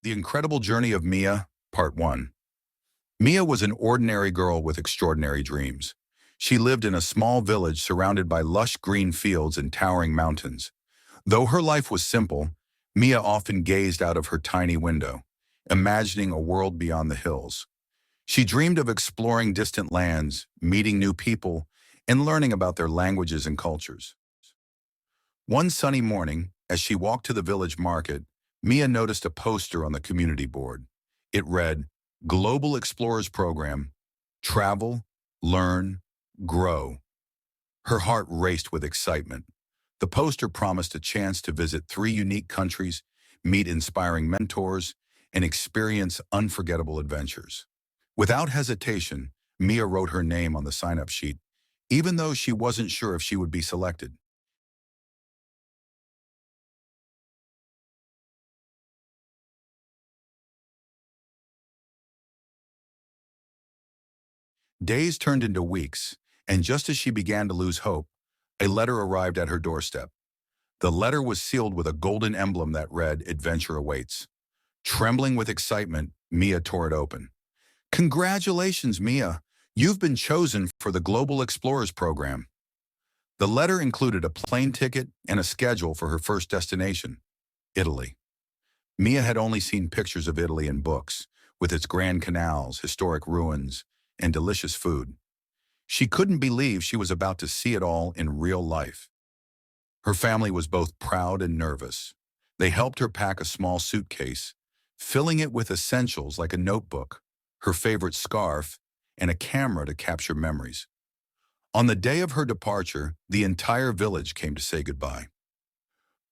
The Incredible Journey of Mia, Part 1. Mia was an ordinary girl with extraordinary dreams. She lived in a small village surrounded by lush green fields and towering mountains. Though her life was simple, Mia often gazed out of her tiny window, imagining a world beyond the hills. She dreamed of exploring distant lands, meeting new people, and learning about their languages and cultures. One sunny morning, as she walked to the village market, Mia noticed a poster on the community board. It read, Global Explorers Program, Travel, Learn, Grow. Her heart raced with excitement. The poster promised a chance to visit 3 unique countries, meet inspiring mentors, and experience unforgettable adventures. Without hesitation, Mia wrote her name on the sign-up sheet, even though she wasn't sure if she would be selected. Days turned into weeks, and just as she began to lose hope, a letter arrived at her doorstep. The letter was sealed with a golden emblem that read, Adventure Awaits. Trembling with excitement, Mia tore it open. Congratulations, Mia! You've been chosen for the Global Explorers Program. The letter included a plane ticket and a schedule for her first destination, Italy. Mia had only seen pictures of Italy in books, with its grand canals, historic ruins, and delicious food. She couldn't believe she was about to see it all in real life. Her family was both proud and nervous. They helped her pack a small suitcase, filling it with essentials like a notebook, her favorite scarf, and a camera to capture memories. On the day of her departure, the entire village came to say goodbye.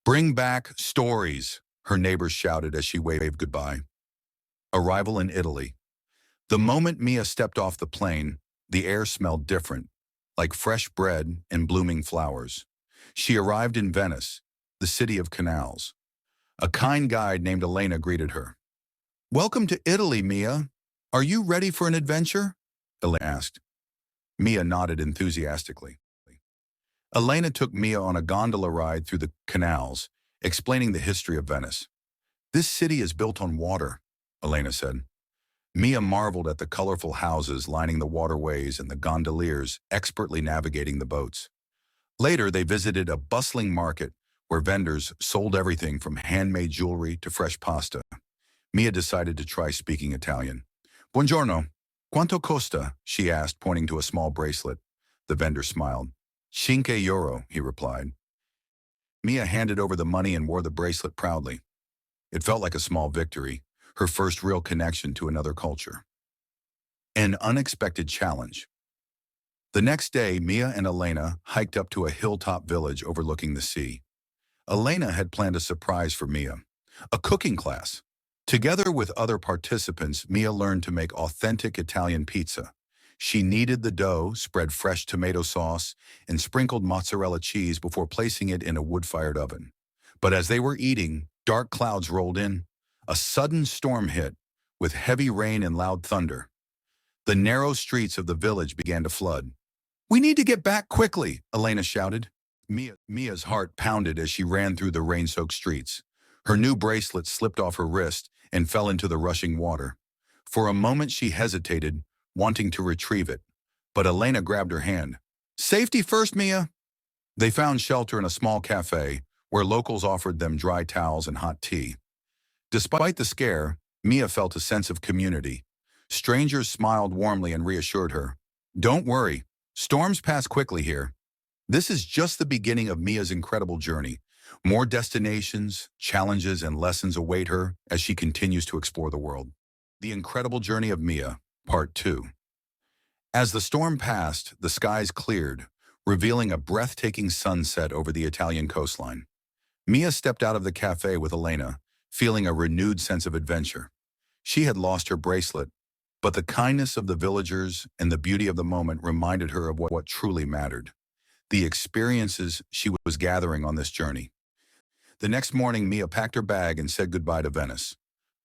Bring back stories, her neighbors shouted as she waved goodbye. Arrival in Italy. The moment Mia stepped off the plane, the air smelled different, like fresh bread and blooming flowers. She arrived in Venice, the city of canals. A kind guide named Elena greeted her. Welcome to Italy, Mia. Are you ready for an adventure? Elena asked. Mia nodded enthusiastically. Elena took Mia on a gondola ride through the canals, explaining the history of Venice. This city is built on water, Elena said. Mia marveled at the colorful houses lining the waterways and the gondoliers expertly navigating the boats. Later, they visited a bustling market where vendors sold everything from handmade jewelry to fresh pasta. Mia decided to try speaking Italian. Buongiorno. Quanto costa? She asked, pointing to a small bracelet. The vendor smiled. €5, he replied. Mia handed over the money and wore the bracelet proudly. It felt like a small victory, her first real connection to another culture. An unexpected challenge. The next day, Mia and Elena hiked up to a hilltop village overlooking the sea. Elena had planned a surprise for Mia, a cooking class. Together with other participants, Mia learned to make authentic Italian pizza. She kneaded the dough, spread fresh tomato sauce, and sprinkled mozzarella cheese before placing it in a wood-fired oven. But as they were eating, dark clouds rolled in. A sudden storm hit, with heavy rain and loud thunder. The narrow streets of the village began to flood. We need to get back quickly, Elena shouted. Mia's heart pounded as she ran through the rain-soaked streets. Her new bracelet slipped off her wrist and fell into the rushing water. For a moment she hesitated, wanting to retrieve it, but Elena grabbed her hand. Safety first, Mia! They found shelter in a small cafe, where locals offered them dry towels and hot tea. Despite the scare, Mia felt a sense of community. Strangers smiled warmly and reassured her. Don't worry, storms pass quickly here. This is just the beginning of Mia's incredible journey. More destinations, challenges, and lessons await her as she continues to explore the world. The Incredible Journey of Mia, Part 2. As the storm passed, the skies cleared, revealing a breathtaking sunset over the Italian coastline. Mia stepped out of the cafe with Elena, feeling a renewed sense of adventure. She had lost her bracelet, but the kindness of the villagers and the beauty of the moment reminded her of what truly mattered. The experiences she was gathering on this journey. The next morning, Mia packed her bag and said goodbye to Venice.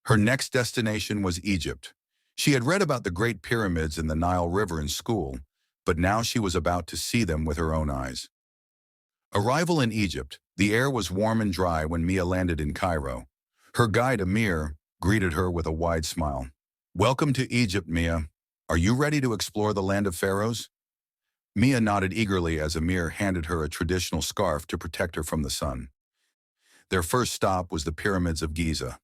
Her next destination was Egypt. She had read about the Great Pyramids and the Nile River in school, but now she was about to see them with her own eyes. Arrival in Egypt, the air was warm and dry when Mia landed in Cairo. Her guide, Amir, greeted her with a wide smile. "Welcome to Egypt, Mia. Are you ready to explore the land of pharaohs?" Mia nodded eagerly as Amir handed her a traditional scarf to protect her from the sun. Their first stop was the pyramids of Giza.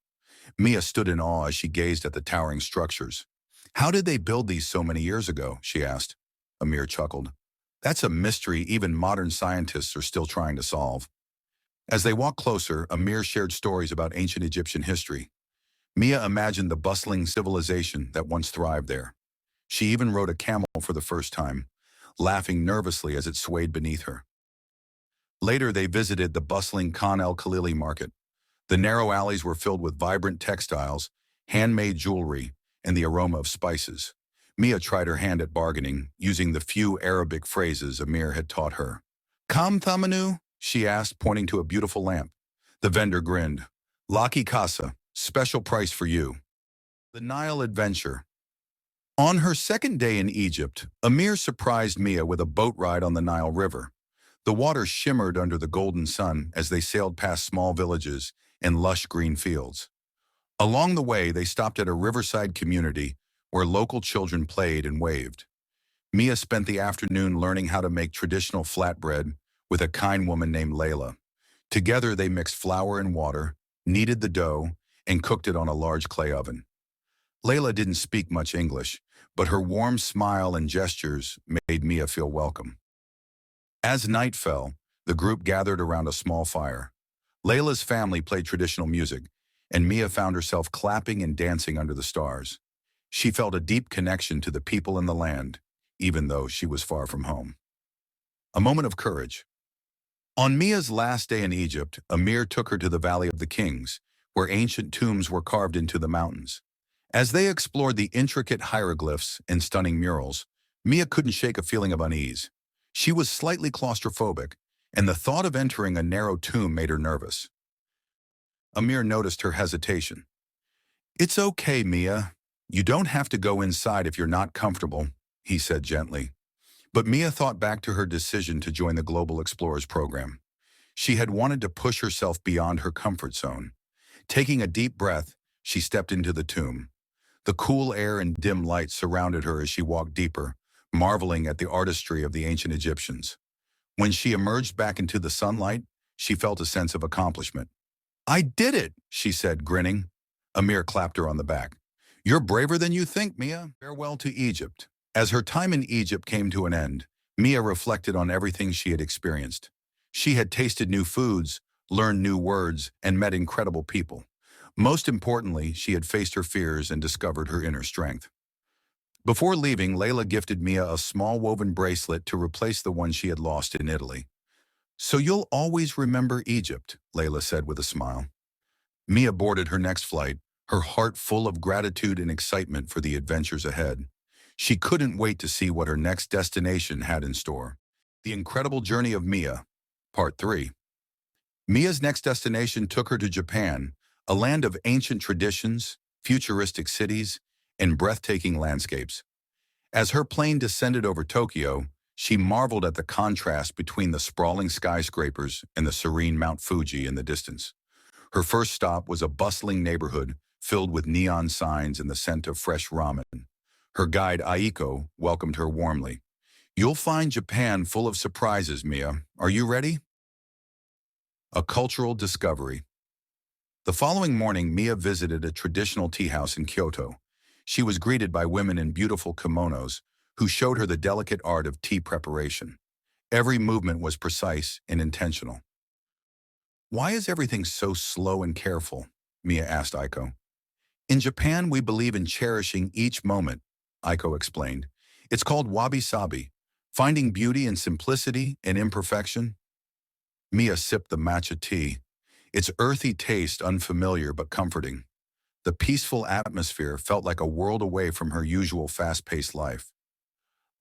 Mia stood in awe as she gazed at the towering structures. "How did they build these so many years ago?" she asked. Amir chuckled. "That's a mystery even modern scientists are still trying to solve." As they walked closer, Amir shared stories about ancient Egyptian history. Mia imagined the bustling civilization that once thrived there. She even rode a camel for the first time, laughing nervously as it swayed beneath her. Later, they visited the bustling Khan el-Khalili market. The narrow alleys were filled with vibrant textiles, handmade jewelry, and the aroma of spices. Mia tried her hand at bargaining, using the few Arabic phrases Amir had taught her. "Kam thamanu?" she asked, pointing to a beautiful lamp. The vendor grinned. "Laki Casa, special price for you." The Nile Adventure. On her second day in Egypt, Amir surprised Mia with a boat ride on the Nile River. The water shimmered under the golden sun as they sailed past small villages and lush green fields. Along the way, they stopped at a riverside community where local children played and waved. Mia spent the afternoon learning how to make traditional flatbread with a kind woman named Layla. Together, they mixed flour and water, kneaded the dough, and cooked it on a large clay oven. Layla didn't speak much English, but her warm smile and gestures made Mia feel welcome. As night fell, the group gathered around a small fire. Layla's family played traditional music, and Mia found herself clapping and dancing under the stars. She felt a deep connection to the people in the land, even though she was far from home. A moment of courage. On Mia's last day in Egypt, Amir took her to the Valley of the Kings, where ancient tombs were carved into the mountains. As they explored the intricate hieroglyphs and stunning murals, Mia couldn't shake a feeling of unease. She was slightly claustrophobic, and the thought of entering a narrow tomb made her nervous. Amir noticed her hesitation. "It's okay, Mia. You don't have to go inside if you're not comfortable," he said gently. But Mia thought back to her decision to join the Global Explorers program. She had wanted to push herself beyond her comfort zone. Taking a deep breath, she stepped into the tomb. The cool air and dim light surrounded her as she walked deeper, marveling at the artistry of the ancient Egyptians. When she emerged back into the sunlight, she felt a sense of accomplishment. "I did it," she said, grinning. Amir clapped her on the back. "You're braver than you think, Mia. Farewell to Egypt." As her time in Egypt came to an end, Mia reflected on everything she had experienced. She had tasted new foods, learned new words, and met incredible people. Most importantly, she had faced her fears and discovered her inner strength. Before leaving, Layla gifted Mia a small woven bracelet to replace the one she had lost in Italy. "So you'll always remember Egypt," Layla said with a smile. Mia boarded her next flight, her heart full of gratitude and excitement for the adventures ahead. She couldn't wait to see what her next destination had in store. The Incredible Journey of Mia, Part 3. Mia's next destination took her to Japan, a land of ancient traditions, futuristic cities, and breathtaking landscapes. As her plane descended over Tokyo, she marveled at the contrast between the sprawling skyscrapers and the serene Mount Fuji in the distance. Her first stop was a bustling neighborhood filled with neon signs and the scent of fresh ramen. Her guide, Aiko, welcomed her warmly. "You'll find Japan full of surprises, Mia. Are you ready?" A cultural discovery. The following morning, Mia visited a traditional tea house in Kyoto. She was greeted by women in beautiful kimonos who showed her the delicate art of tea preparation. Every movement was precise and intentional. "Why is everything so slow and careful?" Mia asked Aiko. "In Japan, we believe in cherishing each moment," Aiko explained. "It's called wabi-sabi, finding beauty in simplicity and imperfection." Mia sipped the matcha tea, its earthy taste unfamiliar but comforting. The peaceful atmosphere felt like a world away from her usual fast-paced life.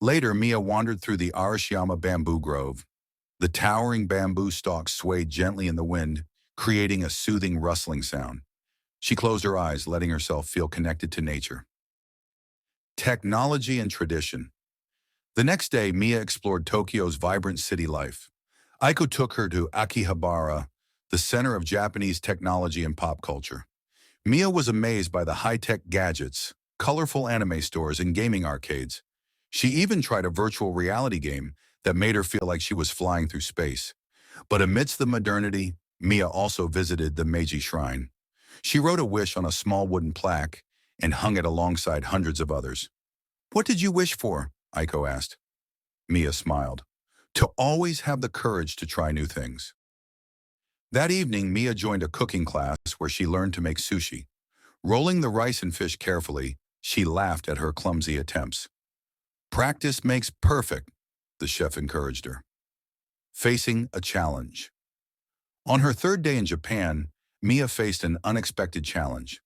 Later, Mia wandered through the Arashiyama bamboo grove. The towering bamboo stalks swayed gently in the wind, creating a soothing rustling sound. She closed her eyes, letting herself feel connected to nature. Technology and tradition. The next day, Mia explored Tokyo's vibrant city life. Aiko took her to Akihabara, the center of Japanese technology and pop culture. Mia was amazed by the high-tech gadgets, colorful anime stores, and gaming arcades. She even tried a virtual reality game that made her feel like she was flying through space. But amidst the modernity, Mia also visited the Meiji Shrine. She wrote a wish on a small wooden plaque and hung it alongside hundreds of others. "What did you wish for?" Aiko asked. Mia smiled. "To always have the courage to try new things." That evening, Mia joined a cooking class where she learned to make sushi. Rolling the rice and fish carefully, she laughed at her clumsy attempts. "Practice makes perfect," the chef encouraged her. Facing a challenge. On her third day in Japan, Mia faced an unexpected challenge.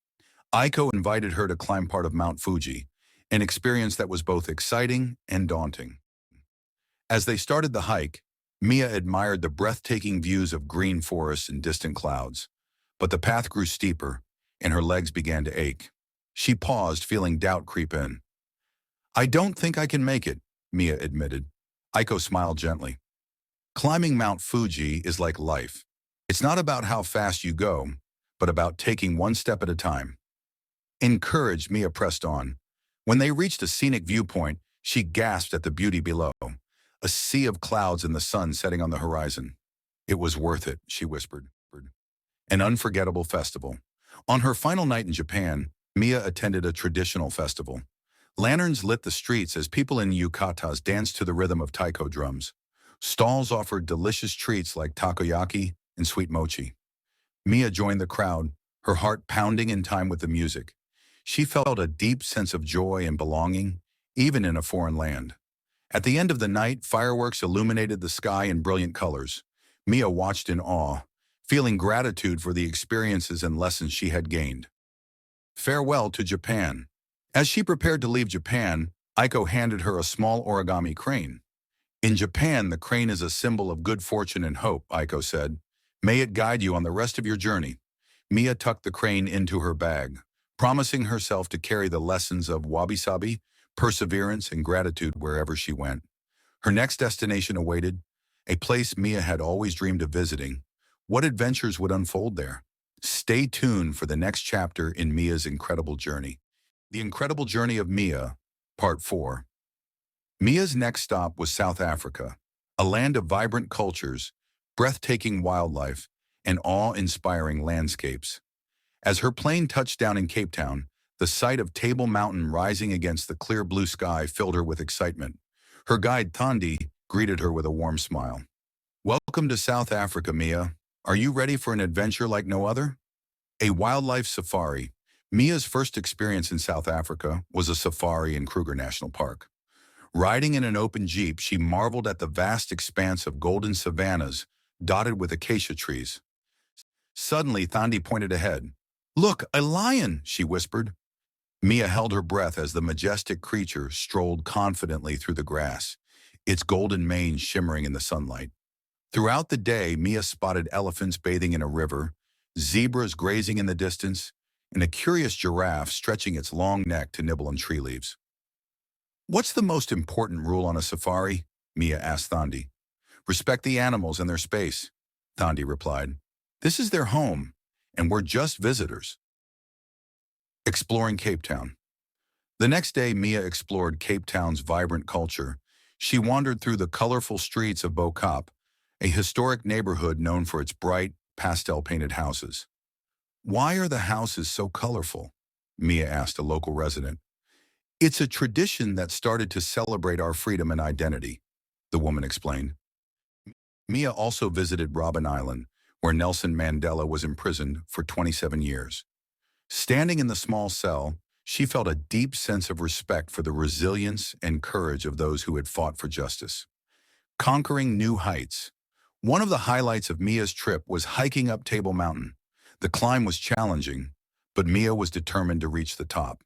Aiko invited her to climb part of Mount Fuji, an experience that was both exciting and daunting. As they started the hike, Mia admired the breathtaking views of green forests and distant clouds. But the path grew steeper, and her legs began to ache. She paused, feeling doubt creep in. "I don't think I can make it," Mia admitted. Aiko smiled gently. "Climbing Mount Fuji is like life. It's not about how fast you go, but about taking one step at a time." Encouraged, Mia pressed on. When they reached a scenic viewpoint, she gasped at the beauty below, a sea of clouds and the sun setting on the horizon. "It was worth it," she whispered. An unforgettable festival. On her final night in Japan, Mia attended a traditional festival. Lanterns lit the streets as people in yukatas danced to the rhythm of taiko drums. Stalls offered delicious treats like takoyaki and sweet mochi. Mia joined the crowd, her heart pounding in time with the music. She felt a deep sense of joy and belonging, even in a foreign land. At the end of the night, fireworks illuminated the sky in brilliant colors. Mia watched in awe, feeling gratitude for the experiences and lessons she had gained. Farewell to Japan. As she prepared to leave Japan, Aiko handed her a small origami crane. "In Japan, the crane is a symbol of good fortune and hope," Aiko said. "May it guide you on the rest of your journey." Mia tucked the crane into her bag, promising herself to carry the lessons of wabi-sabi, perseverance, and gratitude wherever she went. Her next destination awaited, a place Mia had always dreamed of visiting. What adventures would unfold there? Stay tuned for the next chapter in Mia's incredible journey. The Incredible Journey of Mia, Part 4. Mia's next stop was South Africa, a land of vibrant cultures, breathtaking wildlife, and awe-inspiring landscapes. As her plane touched down in Cape Town, the sight of Table Mountain rising against the clear blue sky filled her with excitement. Her guide, Thandi, greeted her with a warm smile. "Welcome to South Africa, Mia. Are you ready for an adventure like no other?" A wildlife safari. Mia's first experience in South Africa was a safari in Kruger National Park. Riding in an open jeep, she marveled at the vast expanse of golden savannas dotted with acacia trees. Suddenly, Thandi pointed ahead. "Look, a lion!" she whispered. Mia held her breath as the majestic creature strolled confidently through the grass, its golden mane shimmering in the sunlight. Throughout the day, Mia spotted elephants bathing in a river, zebras grazing in the distance, and a curious giraffe stretching its long neck to nibble on tree leaves. "What's the most important rule on a safari?" Mia asked Thandi. "Respect the animals and their space," Thandi replied. "This is their home, and we're just visitors." Exploring Cape Town. The next day, Mia explored Cape Town's vibrant culture. She wandered through the colorful streets of Bo-Kaap, a historic neighborhood known for its bright, pastel-painted houses. "Why are the houses so colorful?" Mia asked a local resident. "It's a tradition that started to celebrate our freedom and identity," the woman explained. Mia also visited Robben Island, where Nelson Mandela was imprisoned for 27 years. Standing in the small cell, she felt a deep sense of respect for the resilience and courage of those who had fought for justice. Conquering new heights. One of the highlights of Mia's trip was hiking up Table Mountain. The climb was challenging, but Mia was determined to reach the top.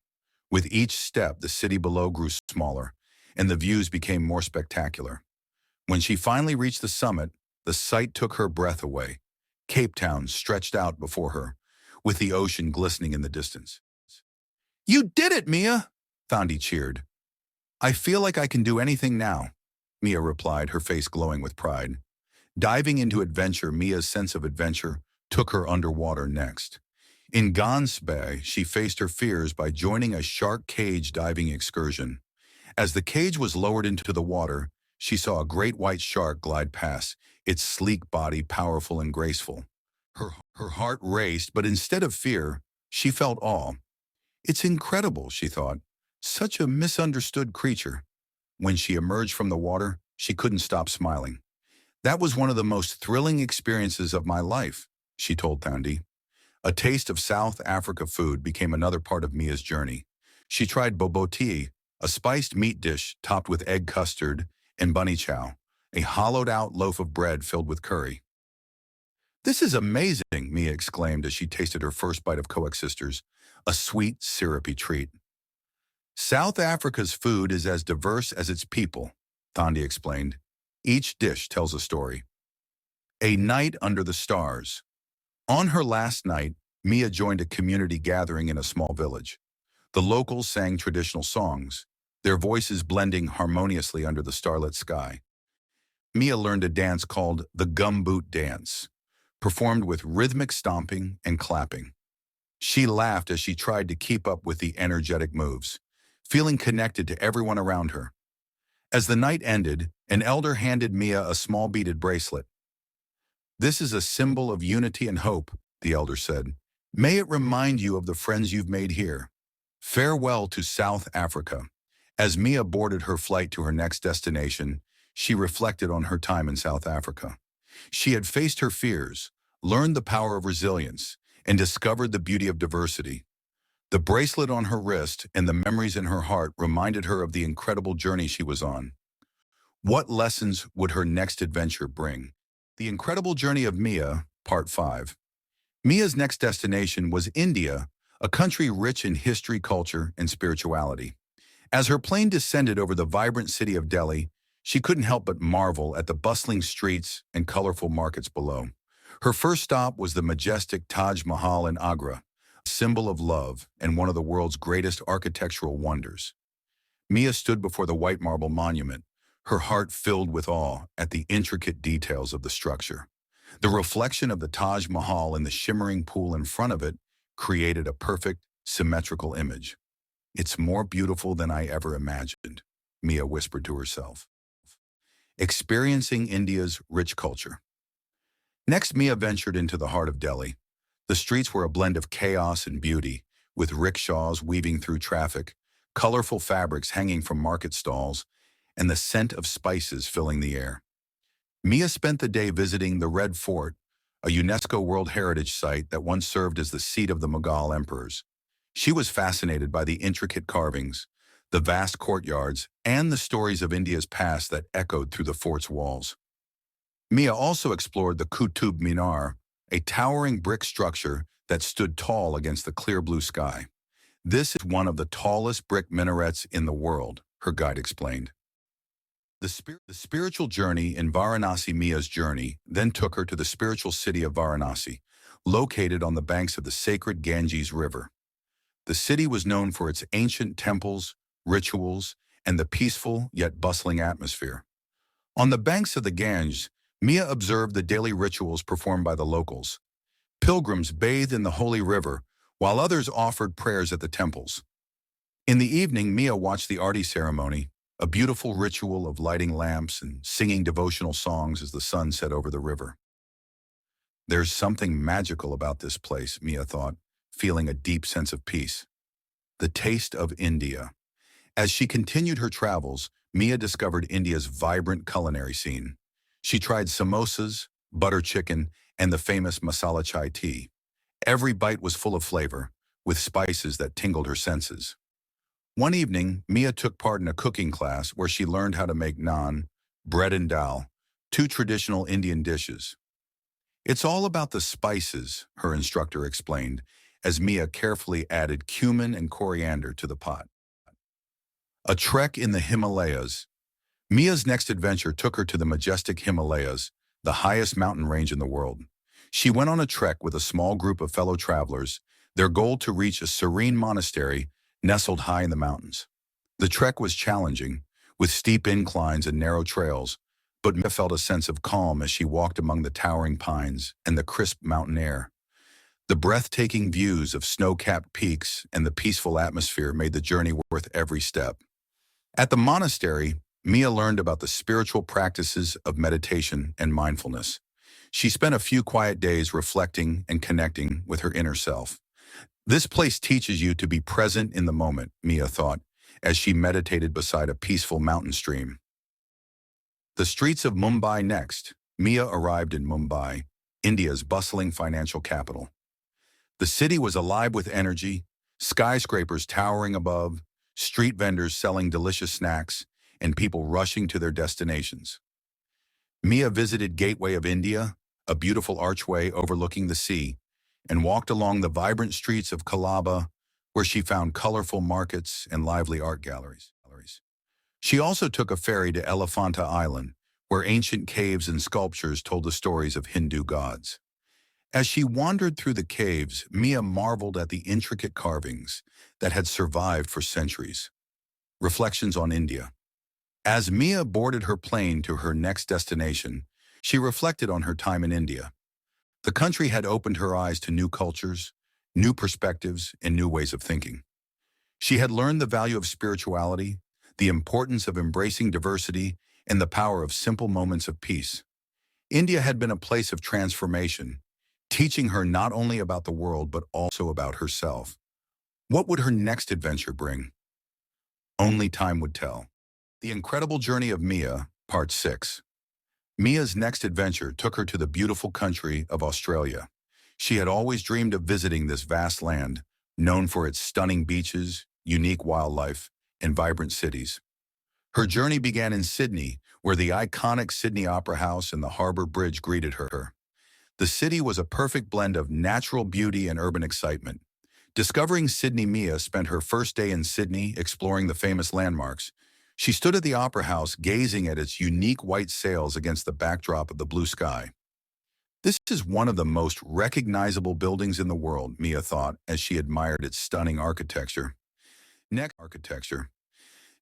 With each step, the city below grew smaller, and the views became more spectacular. When she finally reached the summit, the sight took her breath away. Cape Town stretched out before her, with the ocean glistening in the distance. "You did it, Mia!" Thandi cheered. "I feel like I can do anything now," Mia replied, her face glowing with pride. Diving into adventure, Mia's sense of adventure took her underwater next. In Gans Bay, she faced her fears by joining a shark cage diving excursion. As the cage was lowered into the water, she saw a great white shark glide past, its sleek body powerful and graceful. Her heart raced, but instead of fear, she felt awe. It's incredible, she thought. Such a misunderstood creature. When she emerged from the water, she couldn't stop smiling. That was one of the most thrilling experiences of my life, she told Thandi. A taste of South Africa food became another part of Mia's journey. She tried bobotie, a spiced meat dish topped with egg custard, and bunny chow, a hollowed-out loaf of bread filled with curry. "This is amazing," Mia exclaimed as she tasted her first bite of coexisters, a sweet, syrupy treat. "South Africa's food is as diverse as its people," Thandi explained. "Each dish tells a story." A night under the stars. On her last night, Mia joined a community gathering in a small village. The locals sang traditional songs, their voices blending harmoniously under the starlit sky. Mia learned a dance called the gumboot dance, performed with rhythmic stomping and clapping. She laughed as she tried to keep up with the energetic moves, feeling connected to everyone around her. As the night ended, an elder handed Mia a small beaded bracelet. "This is a symbol of unity and hope," the elder said. "May it remind you of the friends you've made here. Farewell to South Africa." As Mia boarded her flight to her next destination, she reflected on her time in South Africa. She had faced her fears, learned the power of resilience, and discovered the beauty of diversity. The bracelet on her wrist and the memories in her heart reminded her of the incredible journey she was on. What lessons would her next adventure bring? The Incredible Journey of Mia, Part 5. Mia's next destination was India, a country rich in history, culture, and spirituality. As her plane descended over the vibrant city of Delhi, she couldn't help but marvel at the bustling streets and colorful markets below. Her first stop was the majestic Taj Mahal in Agra, a symbol of love and one of the world's greatest architectural wonders. Mia stood before the white marble monument, her heart filled with awe at the intricate details of the structure. The reflection of the Taj Mahal in the shimmering pool in front of it created a perfect, symmetrical image. "It's more beautiful than I ever imagined," Mia whispered to herself. Experiencing India's rich culture. Next, Mia ventured into the heart of Delhi. The streets were a blend of chaos and beauty, with rickshaws weaving through traffic, colorful fabrics hanging from market stalls, and the scent of spices filling the air. Mia spent the day visiting the Red Fort, a UNESCO World Heritage Site that once served as the seat of the Mughal emperors. She was fascinated by the intricate carvings, the vast courtyards, and the stories of India's past that echoed through the fort's walls. Mia also explored the Qutub Minar, a towering brick structure that stood tall against the clear blue sky. "This is one of the tallest brick minarets in the world," her guide explained. The spiritual journey in Varanasi. Mia's journey then took her to the spiritual city of Varanasi, located on the banks of the sacred Ganges River. The city was known for its ancient temples, rituals, and the peaceful yet bustling atmosphere. On the banks of the Ganges, Mia observed the daily rituals performed by the locals. Pilgrims bathed in the holy river, while others offered prayers at the temples. In the evening, Mia watched the Aarti ceremony, a beautiful ritual of lighting lamps and singing devotional songs as the sun set over the river. "There's something magical about this place," Mia thought, feeling a deep sense of peace. The taste of India. As she continued her travels, Mia discovered India's vibrant culinary scene. She tried samosas, butter chicken, and the famous masala chai tea. Every bite was full of flavor, with spices that tingled her senses. One evening, Mia took part in a cooking class where she learned how to make naan, bread and dal, two traditional Indian dishes. "It's all about the spices," her instructor explained, as Mia carefully added cumin and coriander to the pot. A trek in the Himalayas. Mia's next adventure took her to the majestic Himalayas, the highest mountain range in the world. She went on a trek with a small group of fellow travelers, their goal to reach a serene monastery nestled high in the mountains. The trek was challenging, with steep inclines and narrow trails, but Mia felt a sense of calm as she walked among the towering pines and the crisp mountain air. The breathtaking views of snow-capped peaks and the peaceful atmosphere made the journey worth every step. At the monastery, Mia learned about the spiritual practices of meditation and mindfulness. She spent a few quiet days reflecting and connecting with her inner self. This place teaches you to be present in the moment, Mia thought, as she meditated beside a peaceful mountain stream. The streets of Mumbai next. Mia arrived in Mumbai, India's bustling financial capital. The city was alive with energy, skyscrapers towering above, street vendors selling delicious snacks, and people rushing to their destinations. Mia visited Gateway of India, a beautiful archway overlooking the sea, and walked along the vibrant streets of Colaba, where she found colorful markets and lively art galleries. She also took a ferry to Elephanta Island, where ancient caves and sculptures told the stories of Hindu gods. As she wandered through the caves, Mia marveled at the intricate carvings that had survived for centuries. Reflections on India. As Mia boarded her plane to her next destination, she reflected on her time in India. The country had opened her eyes to new cultures, new perspectives, and new ways of thinking. She had learned the value of spirituality, the importance of embracing diversity, and the power of simple moments of peace. India had been a place of transformation, teaching her not only about the world but also about herself. What would her next adventure bring? Only time would tell. The Incredible Journey of Mia, Part 6. Mia's next adventure took her to the beautiful country of Australia. She had always dreamed of visiting this vast land, known for its stunning beaches, unique wildlife, and vibrant cities. Her journey began in Sydney, where the iconic Sydney Opera House and the Harbour Bridge greeted her. The city was a perfect blend of natural beauty and urban excitement. Discovering Sydney, Mia spent her first day in Sydney exploring the famous landmarks. She stood at the Opera House gazing at its unique white sails against the backdrop of the blue sky. This is one of the most recognizable buildings in the world, Mia thought as she admired its stunning architecture.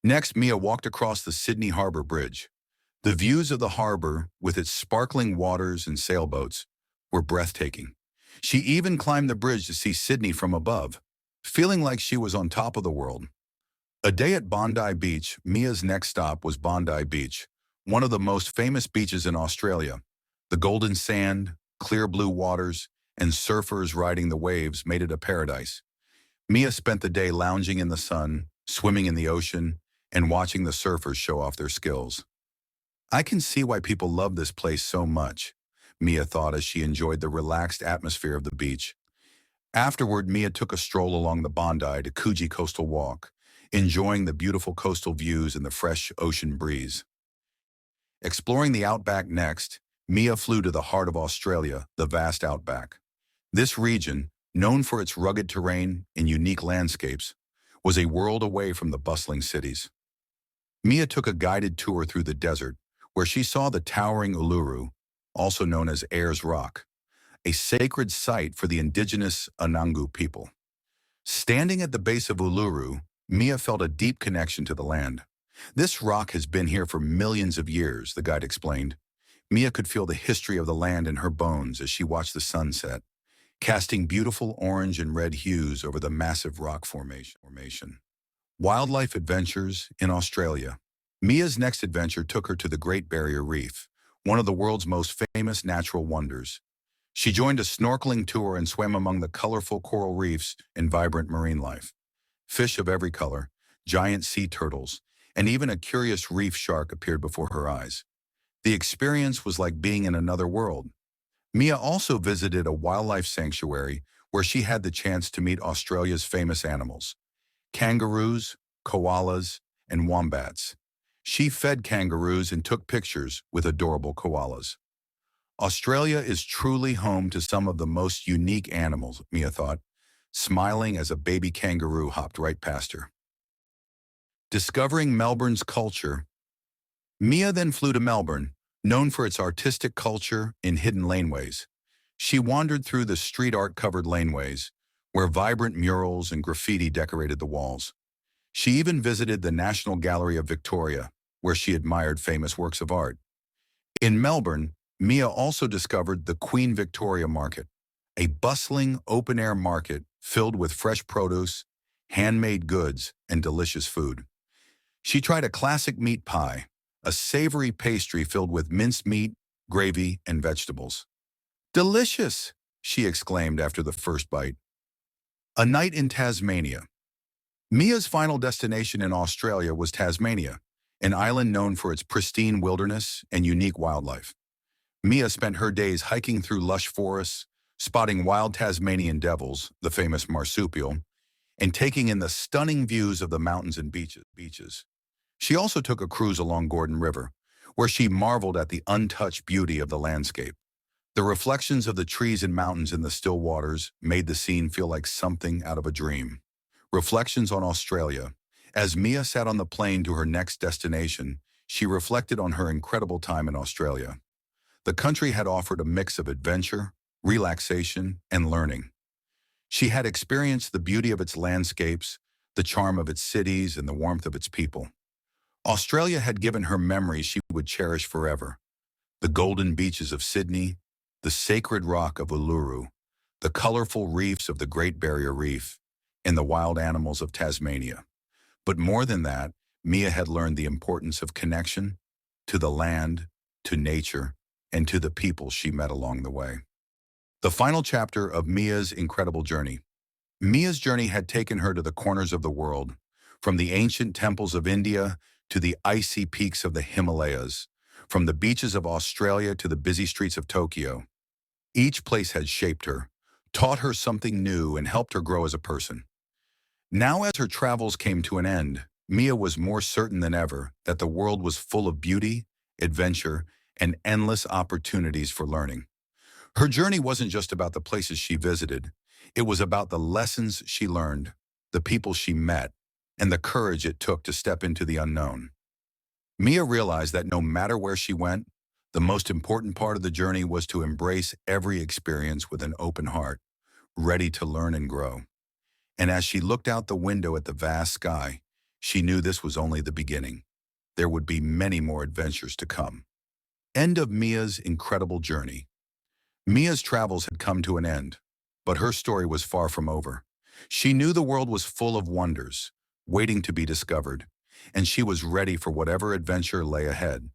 Next, Mia walked across the Sydney Harbour Bridge. The views of the harbour, with its sparkling waters and sailboats, were breathtaking. She even climbed the bridge to see Sydney from above, feeling like she was on top of the world. A day at Bondi Beach. Mia's next stop was Bondi Beach, one of the most famous beaches in Australia. The golden sand, clear blue waters, and surfers riding the waves made it a paradise. Mia spent the day lounging in the sun, swimming in the ocean, and watching the surfers show off their skills. I can see why people love this place so much, Mia thought as she enjoyed the relaxed atmosphere of the beach. Afterward, Mia took a stroll along the Bondi to Coogee Coastal Walk, enjoying the beautiful coastal views and the fresh ocean breeze. Exploring the outback next, Mia flew to the heart of Australia, the vast outback. This region, known for its rugged terrain and unique landscapes, was a world away from the bustling cities. Mia took a guided tour through the desert, where she saw the towering Uluru, also known as Ayers Rock, a sacred site for the indigenous Anangu people. Standing at the base of Uluru, Mia felt a deep connection to the land. This rock has been here for millions of years, the guide explained. Mia could feel the history of the land in her bones as she watched the sunset, casting beautiful orange and red hues over the massive rock formation. Wildlife adventures in Australia. Mia's next adventure took her to the Great Barrier Reef, one of the world's most famous natural wonders. She joined a snorkeling tour and swam among the colorful coral reefs and vibrant marine life. Fish of every color, giant sea turtles, and even a curious reef shark appeared before her eyes. The experience was like being in another world. Mia also visited a wildlife sanctuary where she had the chance to meet Australia's famous animals: kangaroos, koalas, and wombats. She fed kangaroos and took pictures with adorable koalas. Australia is truly home to some of the most unique animals, Mia thought, smiling as a baby kangaroo hopped right past her. Discovering Melbourne's culture. Mia then flew to Melbourne, known for its artistic culture in hidden laneways. She wandered through the street art-covered laneways, where vibrant murals and graffiti decorated the walls. She even visited the National Gallery of Victoria, where she admired famous works of art. In Melbourne, Mia also discovered the Queen Victoria Market, a bustling open-air market filled with fresh produce, handmade goods, and delicious food. She tried a classic meat pie, a savory pastry filled with minced meat, gravy, and vegetables. "Delicious!" she exclaimed after the first bite. A night in Tasmania. Mia's final destination in Australia was Tasmania, an island known for its pristine wilderness and unique wildlife. Mia spent her days hiking through lush forests, spotting wild Tasmanian devils, the famous marsupial, and taking in the stunning views of the mountains and beaches. She also took a cruise along Gordon River, where she marveled at the untouched beauty of the landscape. The reflections of the trees and mountains in the still waters made the scene feel like something out of a dream. Reflections on Australia. As Mia sat on the plane to her next destination, she reflected on her incredible time in Australia. The country had offered a mix of adventure, relaxation, and learning. She had experienced the beauty of its landscapes, the charm of its cities, and the warmth of its people. Australia had given her memories she would cherish forever. The golden beaches of Sydney, the sacred rock of Uluru, the colorful reefs of the Great Barrier Reef, and the wild animals of Tasmania. But more than that, Mia had learned the importance of connection to the land, to nature, and to the people she met along the way. The final chapter of Mia's incredible journey. Mia's journey had taken her to the corners of the world, from the ancient temples of India to the icy peaks of the Himalayas, from the beaches of Australia to the busy streets of Tokyo. Each place had shaped her, taught her something new, and helped her grow as a person. Now, as her travels came to an end, Mia was more certain than ever that the world was full of beauty, adventure, and endless opportunities for learning. Her journey wasn't just about the places she visited. It was about the lessons she learned, the people she met, and the courage it took to step into the unknown. Mia realized that no matter where she went, the most important part of the journey was to embrace every experience with an open heart, ready to learn and grow. And as she looked out the window at the vast sky, she knew this was only the beginning. There would be many more adventures to come. End of Mia's incredible journey. Mia's travels had come to an end, but her story was far from over. She knew the world was full of wonders, waiting to be discovered, and she was ready for whatever adventure lay ahead.